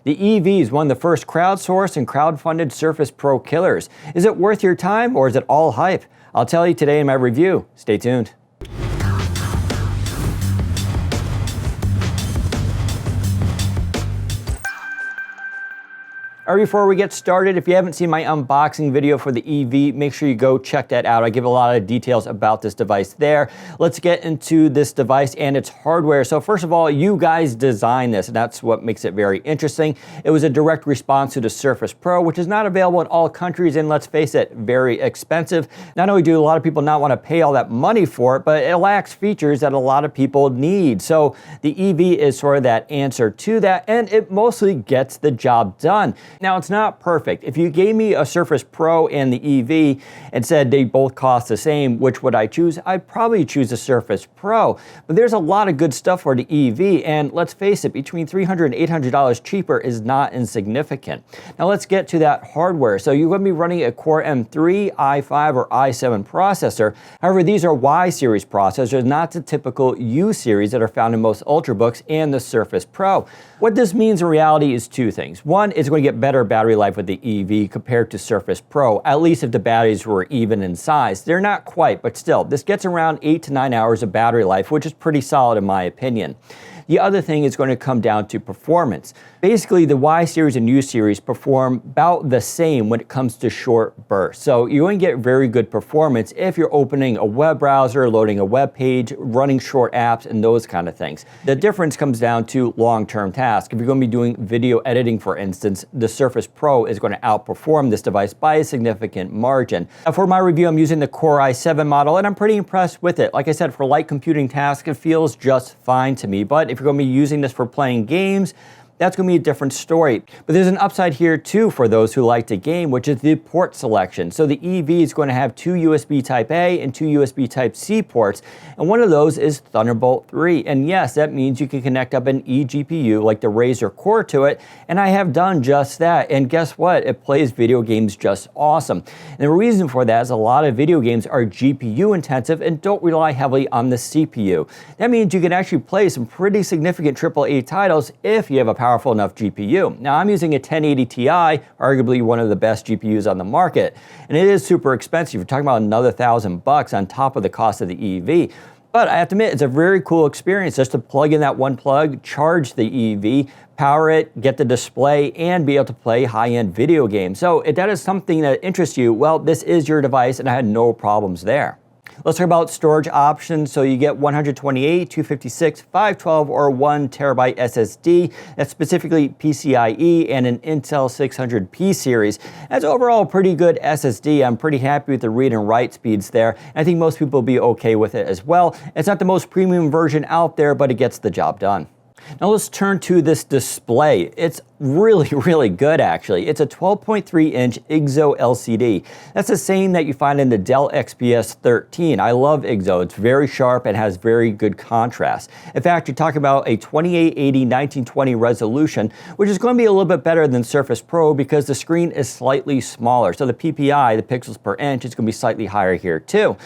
The EV is one of the first crowdsourced and crowdfunded Surface Pro killers. Is it worth your time or is it all hype? I'll tell you today in my review. Stay tuned. All right, before we get started, if you haven't seen my unboxing video for the EV, make sure you go check that out. I give a lot of details about this device there. Let's get into this device and its hardware. So first of all, you guys designed this, and that's what makes it very interesting. It was a direct response to the Surface Pro, which is not available in all countries, and let's face it, very expensive. Not only do a lot of people not want to pay all that money for it, but it lacks features that a lot of people need. So the EV is sort of that answer to that, and it mostly gets the job done. Now, it's not perfect. If you gave me a Surface Pro and the EV and said they both cost the same, which would I choose? I'd probably choose the Surface Pro. But there's a lot of good stuff for the EV, and let's face it, between $300 and $800 cheaper is not insignificant. Now let's get to that hardware. So you're going to be running a Core M3, i5, or i7 processor. However, these are Y series processors, not the typical U series that are found in most Ultrabooks and the Surface Pro. What this means in reality is two things. One, it's going to get better battery life with the EV compared to Surface Pro, at least if the batteries were even in size. They're not quite, but still, this gets around 8 to 9 hours of battery life, which is pretty solid in my opinion. The other thing is going to come down to performance. Basically, the Y series and U series perform about the same when it comes to short bursts. So you're going to get very good performance if you're opening a web browser, loading a web page, running short apps, and those kind of things. The difference comes down to long-term tasks. If you're going to be doing video editing, for instance, the Surface Pro is going to outperform this device by a significant margin. Now, for my review, I'm using the Core i7 model, and I'm pretty impressed with it. Like I said, for light computing tasks, it feels just fine to me. But if you're going to be using this for playing games, that's going to be a different story. But there's an upside here too for those who like to game, which is the port selection. So the EV is going to have 2 USB Type A and 2 USB Type C ports, and one of those is Thunderbolt 3. And yes, that means you can connect up an eGPU like the Razer Core to it, and I have done just that. And guess what? It plays video games just awesome. And the reason for that is a lot of video games are GPU intensive and don't rely heavily on the CPU. That means you can actually play some pretty significant AAA titles if you have a powerful enough GPU. Now, I'm using a 1080 Ti, arguably one of the best GPUs on the market, and it is super expensive. You're talking about another $1,000 on top of the cost of the EV. But I have to admit, it's a very cool experience just to plug in that one plug, charge the EV, power it, get the display, and be able to play high-end video games. So if that is something that interests you, well, this is your device, and I had no problems there. Let's talk about storage options. So you get 128, 256, 512, or 1 terabyte SSD. That's specifically PCIe and an Intel 600P series. That's overall a pretty good SSD. I'm pretty happy with the read and write speeds there. I think most people will be okay with it as well. It's not the most premium version out there, but it gets the job done. Now let's turn to this display. It's really good actually. It's a 12.3-inch IGZO LCD. That's the same that you find in the Dell XPS 13. I love IGZO. It's very sharp and has very good contrast. In fact, you're talking about a 2880x1920 resolution, which is going to be a little bit better than Surface Pro because the screen is slightly smaller. So the PPI, the pixels per inch, is going to be slightly higher here too.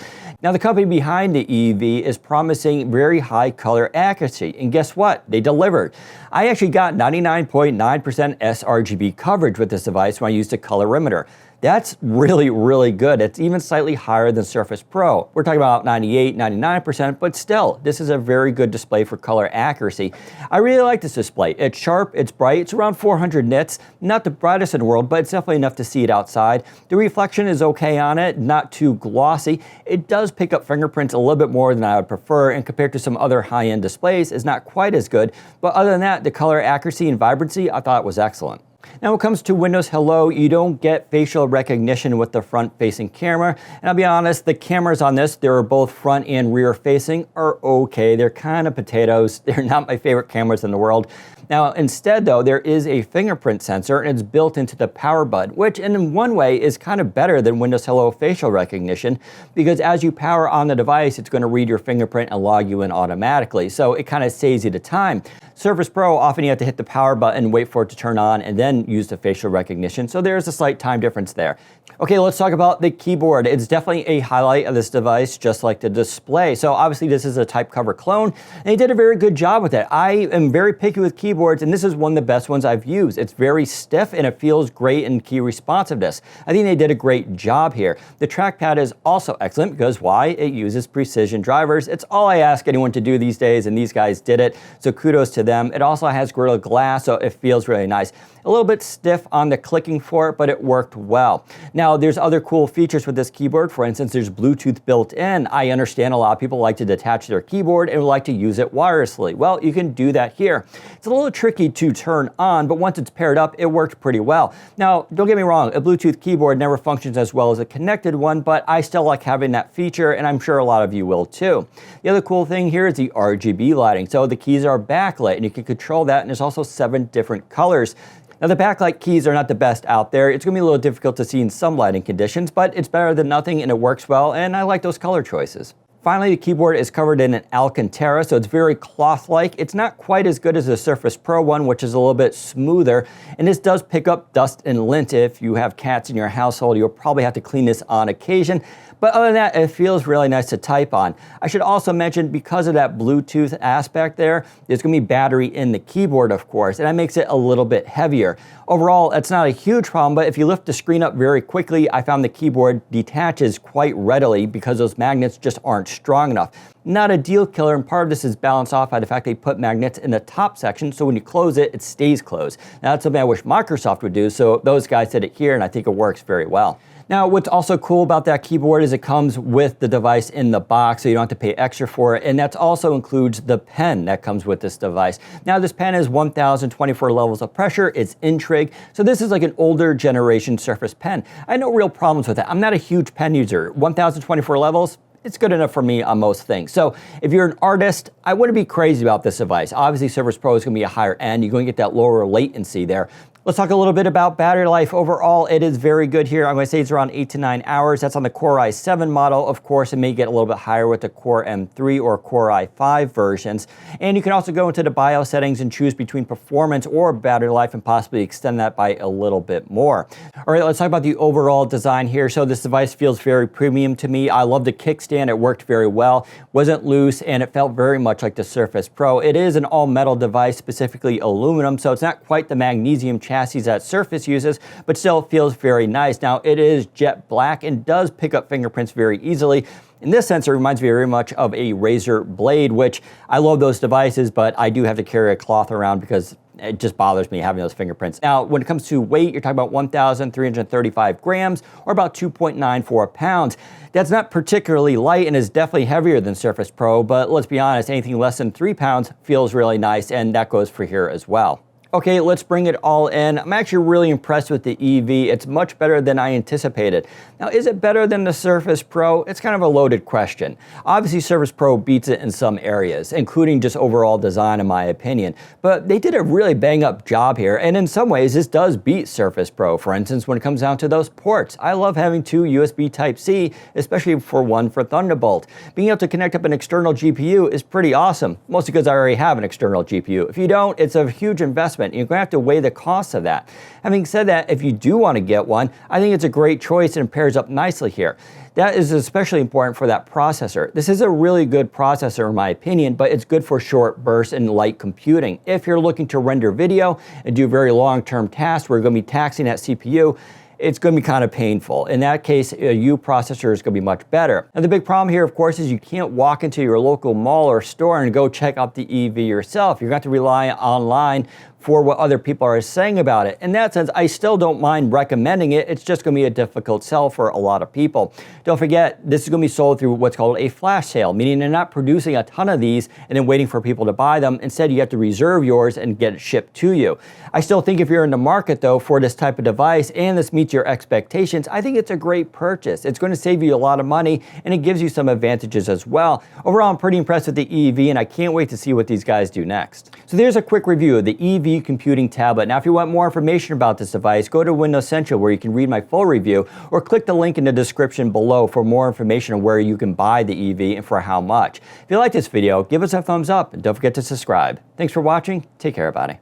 Now the company behind the EV is promising very high color accuracy, and guess what? They delivered. I actually got 99.9% sRGB coverage with this device when I used a colorimeter. That's really good. It's even slightly higher than Surface Pro. We're talking about 98, 99%, but still, this is a very good display for color accuracy. I really like this display. It's sharp, it's bright, it's around 400 nits, not the brightest in the world, but it's definitely enough to see it outside. The reflection is okay on it, not too glossy. It does pick up fingerprints a little bit more than I would prefer, and compared to some other high-end displays, is not quite as good. But other than that, the color accuracy and vibrancy, I thought was excellent. Now, when it comes to Windows Hello, you don't get facial recognition with the front-facing camera. And I'll be honest, the cameras on this, they're both front and rear-facing, are okay. They're kind of potatoes. They're not my favorite cameras in the world. Now, instead, though, there is a fingerprint sensor, and it's built into the power button, which in one way is kind of better than Windows Hello facial recognition, because as you power on the device, it's going to read your fingerprint and log you in automatically. So it kind of saves you the time. Surface Pro, often you have to hit the power button, wait for it to turn on, and then use the facial recognition. So there's a slight time difference there. Okay, let's talk about the keyboard. It's definitely a highlight of this device, just like the display. So obviously this is a type cover clone, and they did a very good job with it. I am very picky with keyboards. keyboards, and this is one of the best ones I've used. It's very stiff and it feels great in key responsiveness. I think they did a great job here. The trackpad is also excellent because why? It uses precision drivers. It's all I ask anyone to do these days, and these guys did it, so kudos to them. It also has Gorilla Glass, so it feels really nice. A little bit stiff on the clicking for it, but it worked well. Now, there's other cool features with this keyboard. For instance, there's Bluetooth built in. I understand a lot of people like to detach their keyboard and would like to use it wirelessly. Well, you can do that here. It's a little tricky to turn on, but once it's paired up, it worked pretty well. Now, don't get me wrong, a Bluetooth keyboard never functions as well as a connected one, but I still like having that feature, and I'm sure a lot of you will too. The other cool thing here is the RGB lighting. So the keys are backlit, and you can control that, and there's also 7 different colors. Now, the backlight keys are not the best out there. It's going to be a little difficult to see in some lighting conditions, but it's better than nothing and it works well, and I like those color choices. Finally, the keyboard is covered in an Alcantara, so it's very cloth-like. It's not quite as good as the Surface Pro one, which is a little bit smoother, and this does pick up dust and lint. If you have cats in your household, you'll probably have to clean this on occasion. But other than that, it feels really nice to type on. I should also mention, because of that Bluetooth aspect there, there's going to be battery in the keyboard, of course, and that makes it a little bit heavier. Overall, that's not a huge problem, but if you lift the screen up very quickly, I found the keyboard detaches quite readily because those magnets just aren't strong enough. Not a deal killer, and part of this is balanced off by the fact they put magnets in the top section, so when you close it, it stays closed. Now, that's something I wish Microsoft would do, so those guys did it here, and I think it works very well. Now, what's also cool about that keyboard is it comes with the device in the box, so you don't have to pay extra for it, and that also includes the pen that comes with this device. Now, this pen is 1,024 levels of pressure. It's Intrig, so this is like an older generation Surface pen. I had no real problems with it. I'm not a huge pen user. 1,024 levels, it's good enough for me on most things. So if you're an artist, I wouldn't be crazy about this device. Obviously, Surface Pro is going to be a higher end. You're going to get that lower latency there. Let's talk a little bit about battery life. Overall, it is very good here. I'm going to say it's around 8 to 9 hours. That's on the Core i7 model. Of course, it may get a little bit higher with the Core M3 or Core i5 versions. And you can also go into the BIOS settings and choose between performance or battery life and possibly extend that by a little bit more. All right, let's talk about the overall design here. So this device feels very premium to me. I love the kickstand. It worked very well. Wasn't loose, and it felt very much like the Surface Pro. It is an all-metal device, specifically aluminum, so it's not quite the magnesium chassis that Surface uses, but still feels very nice. Now, it is jet black and does pick up fingerprints very easily. In this sense, it reminds me very much of a razor blade, which I love those devices, but I do have to carry a cloth around because it just bothers me having those fingerprints. Now, when it comes to weight, you're talking about 1,335 grams or about 2.94 pounds. That's not particularly light and is definitely heavier than Surface Pro, but let's be honest, anything less than 3 pounds feels really nice, and that goes for here as well. Okay, let's bring it all in. I'm actually really impressed with the EV. It's much better than I anticipated. Now, is it better than the Surface Pro? It's kind of a loaded question. Obviously, Surface Pro beats it in some areas, including just overall design, in my opinion. But they did a really bang-up job here, and in some ways, this does beat Surface Pro. For instance, when it comes down to those ports, I love having 2 USB Type-C, especially for one for Thunderbolt. Being able to connect up an external GPU is pretty awesome, mostly because I already have an external GPU. If you don't, it's a huge investment. You're going to have to weigh the cost of that. Having said that, if you do want to get one, I think it's a great choice and pairs up nicely here. That is especially important for that processor. This is a really good processor in my opinion, but it's good for short bursts and light computing. If you're looking to render video and do very long-term tasks where you're going to be taxing that CPU, it's going to be kind of painful. In that case, a U processor is going to be much better. Now, the big problem here, of course, is you can't walk into your local mall or store and go check out the EV yourself. You're going to have to rely online for what other people are saying about it. In that sense, I still don't mind recommending it. It's just going to be a difficult sell for a lot of people. Don't forget, this is going to be sold through what's called a flash sale, meaning they're not producing a ton of these and then waiting for people to buy them. Instead, you have to reserve yours and get it shipped to you. I still think if you're in the market, though, for this type of device and this meets your expectations, I think it's a great purchase. It's going to save you a lot of money and it gives you some advantages as well. Overall, I'm pretty impressed with the EV and I can't wait to see what these guys do next. So there's a quick review of the EV computing tablet. Now, if you want more information about this device, go to Windows Central where you can read my full review, or click the link in the description below for more information on where you can buy the EV and for how much. If you like this video, give us a thumbs up and don't forget to subscribe. Thanks for watching. Take care, everybody.